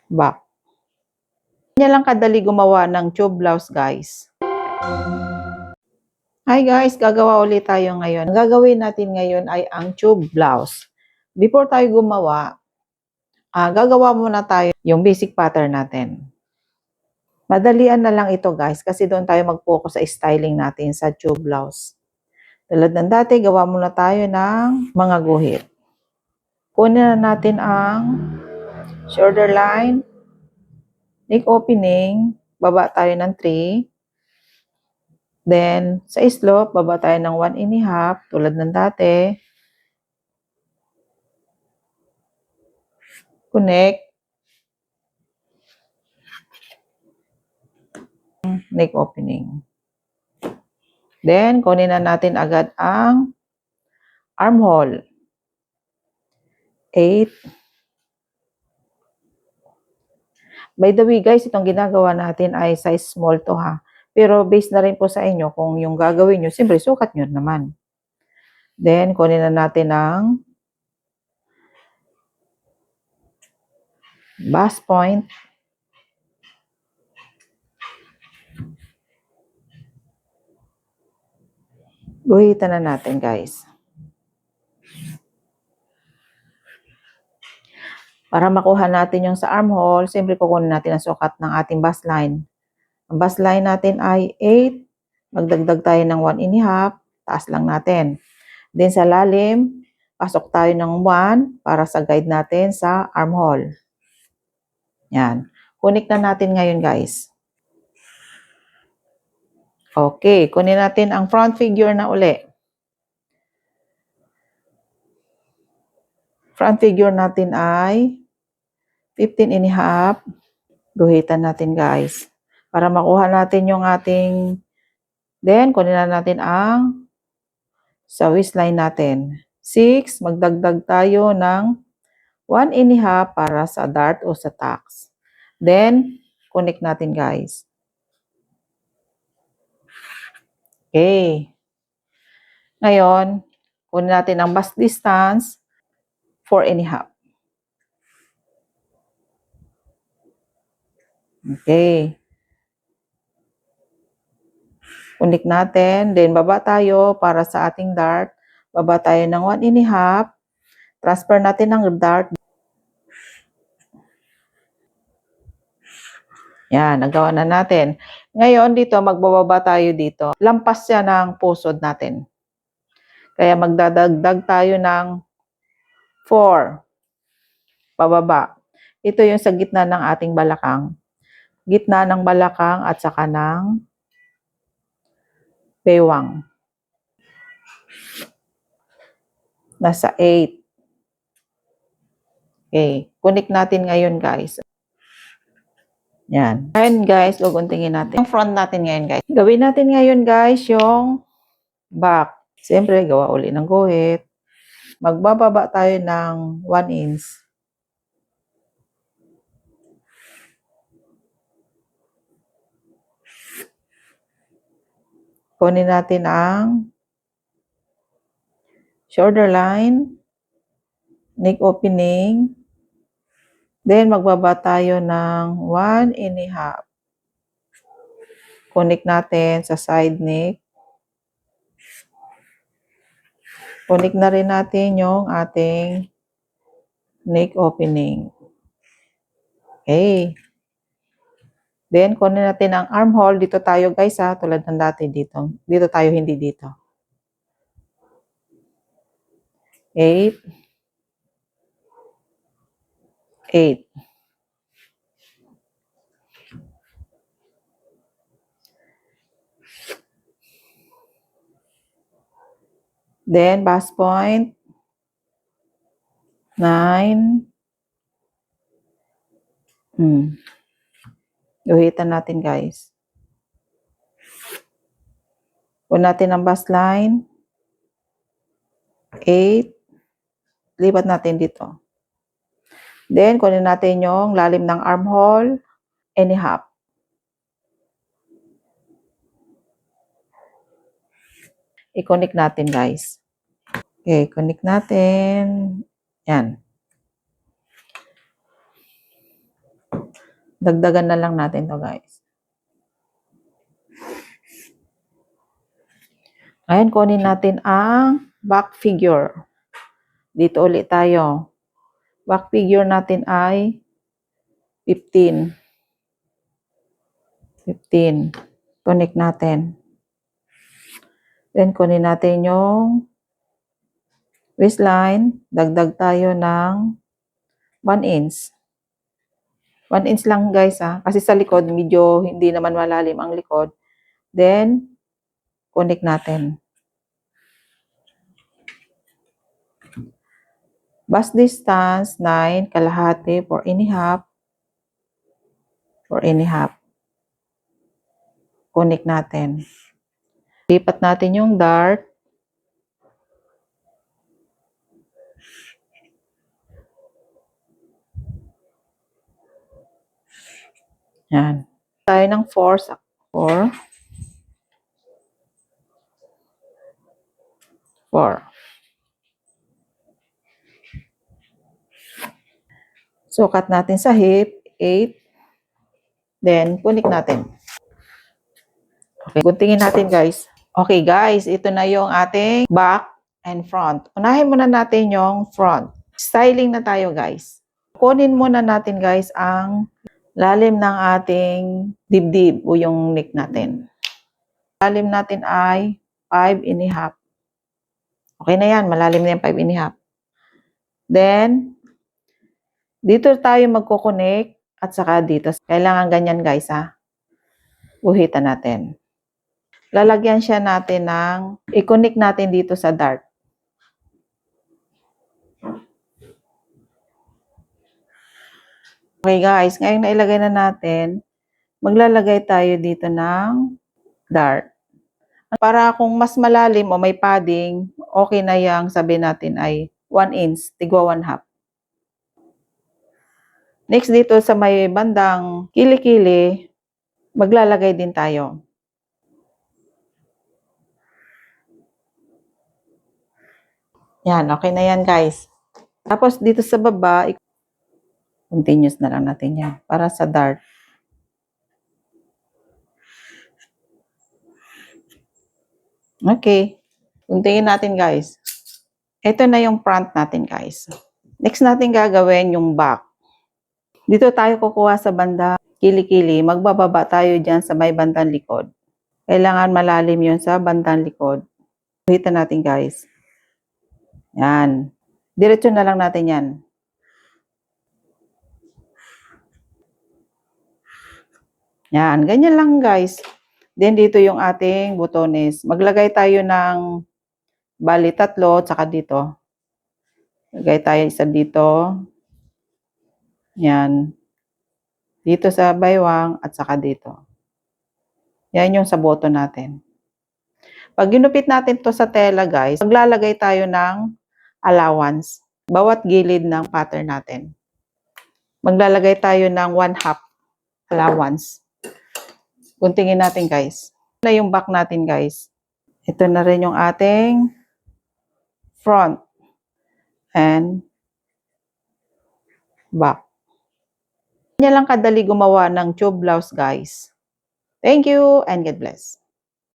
back. Kanya lang kadali gumawa ng tube blouse, guys. Hi guys, gagawa ulit tayo ngayon. Ang gagawin natin ngayon ay ang tube blouse. Before tayo gumawa, gagawa muna tayo yung basic pattern natin. Madalian na lang ito guys kasi doon tayo mag-focus sa styling natin sa tube blouse. Tulad ng dati, gawa muna tayo ng mga guhit. Kunin na natin ang shoulder line, neck opening, baba tayo ng 3. Then, sa slope, baba tayo ng 1.5 tulad ng dati. Connect. Neck opening. Then, kunin na natin agad ang armhole. 8. By the way, guys, itong ginagawa natin ay size small to ha. Pero based na rin po sa inyo kung yung gagawin nyo, siyempre sukat nyo naman. Then, kunin na natin ang bust point. Guhitan na natin, guys. Para makuha natin yung sa armhole, siyempre kukunin natin ang sukat ng ating bust line. Ang bust line natin ay 8. Magdagdag tayo ng 1.5. Taas lang natin. Then sa lalim, pasok tayo ng 1 para sa guide natin sa armhole. Yan. Connect na natin ngayon, guys. Okay. Kunin natin ang front figure na uli. Front figure natin ay 15.5. Guhitan natin, guys. Para makuha natin yung ating, then kunin na natin ang sa waistline natin. 6, magdagdag tayo ng 1.5 para sa dart o sa tax. Then, connect natin, guys. Okay. Ngayon, kunin natin ang bust distance, 4.5. Okay. Connect natin. Then, baba tayo para sa ating dart. Baba tayo ng 1.5. Transfer natin ang dart. Yan, nagawa na natin. Ngayon, dito, magbababa tayo dito. Lampas siya ng pusod natin. Kaya magdadagdag tayo ng 4. Pababa. Ito yung sa gitna ng ating balakang. Gitna ng balakang at saka ng bewang. Nasa 8. Okay. Connect natin ngayon, guys. Yan. Ngayon, guys, guguntingin natin yung front natin ngayon, guys. Gawin natin ngayon, guys, yung back. Siyempre, gawa uli ng guhit. Magbababa tayo ng 1 inch. Kunin natin ang shoulder line, neck opening, then magbaba tayo ng 1.5. Connect natin sa side neck. Connect na rin natin yung ating neck opening. Okay. Then, kunin natin ang armhole. Dito tayo, guys, ha. Tulad ng dati dito. Dito tayo, hindi dito. 8. 8. Then, bust point. 9. Guhitan natin, guys. Kunin natin ang bust line. 8. Lipat natin dito. Then, kunin natin yung lalim ng armhole. 1.5. I-connect natin, guys. Okay, connect natin. Yan. Dagdagan na lang natin to guys. Ngayon, kunin natin ang back figure. Dito ulit tayo. Back figure natin ay 15. 15. Connect natin. Then, kunin natin yung waistline. Dagdag tayo ng 1 inch. 1 inch lang guys ha. Kasi sa likod, medyo hindi naman malalim ang likod. Then, connect natin. Bust distance, 9, kalahati, 4 and a half. 4 and a half. Connect natin. Lipat natin yung dart. Yan. Tayo ng 4. 4. 4. Sukat natin sa hip, 8. Then, connect natin. Okay, guntingin natin guys. Okay guys, ito na yung ating back and front. Unahin muna natin yung front. Styling na tayo guys. Kunin muna natin guys ang lalim ng ating dibdib o yung neck natin. Lalim natin ay 5 and a half. Okay na yan, malalim na yan 5 and a half. Then, dito tayo magkoconnect at saka dito. Kailangan ganyan guys ha. Guhitan natin. Lalagyan siya natin ng, i-connect natin dito sa dart. Okay guys, ngayon na ilagay na natin, maglalagay tayo dito ng dart. Para kung mas malalim o may padding, okay na yang sabihin natin ay 1 inch, tigwa 1/2. Next dito sa may bandang kili-kili, maglalagay din tayo. Yan, okay na yan guys. Tapos dito sa baba, continuous na lang natin yan para sa dart. Okay. Guntingin natin guys. Ito na yung front natin guys. Next natin gagawin yung back. Dito tayo kukuha sa banda kili-kili. Magbababa tayo dyan sa may bandang likod. Kailangan malalim yun sa bandang likod. Hitan natin guys. Yan. Diretso na lang natin yan. Yan. Ganyan lang guys. Then dito yung ating butones. Maglagay tayo ng bali 3 tsaka dito. Lagay tayo isa dito. Yan. Dito sa baywang at saka dito. Yan yung sa button natin. Pag ginupit natin to sa tela guys, maglalagay tayo ng allowance. Bawat gilid ng pattern natin. Maglalagay tayo ng 1/2 allowance. Guntingin natin guys. Ito na yung back natin guys. Ito na rin yung ating front and back. Ganyan lang kadali gumawa ng tube blouse guys. Thank you and God bless.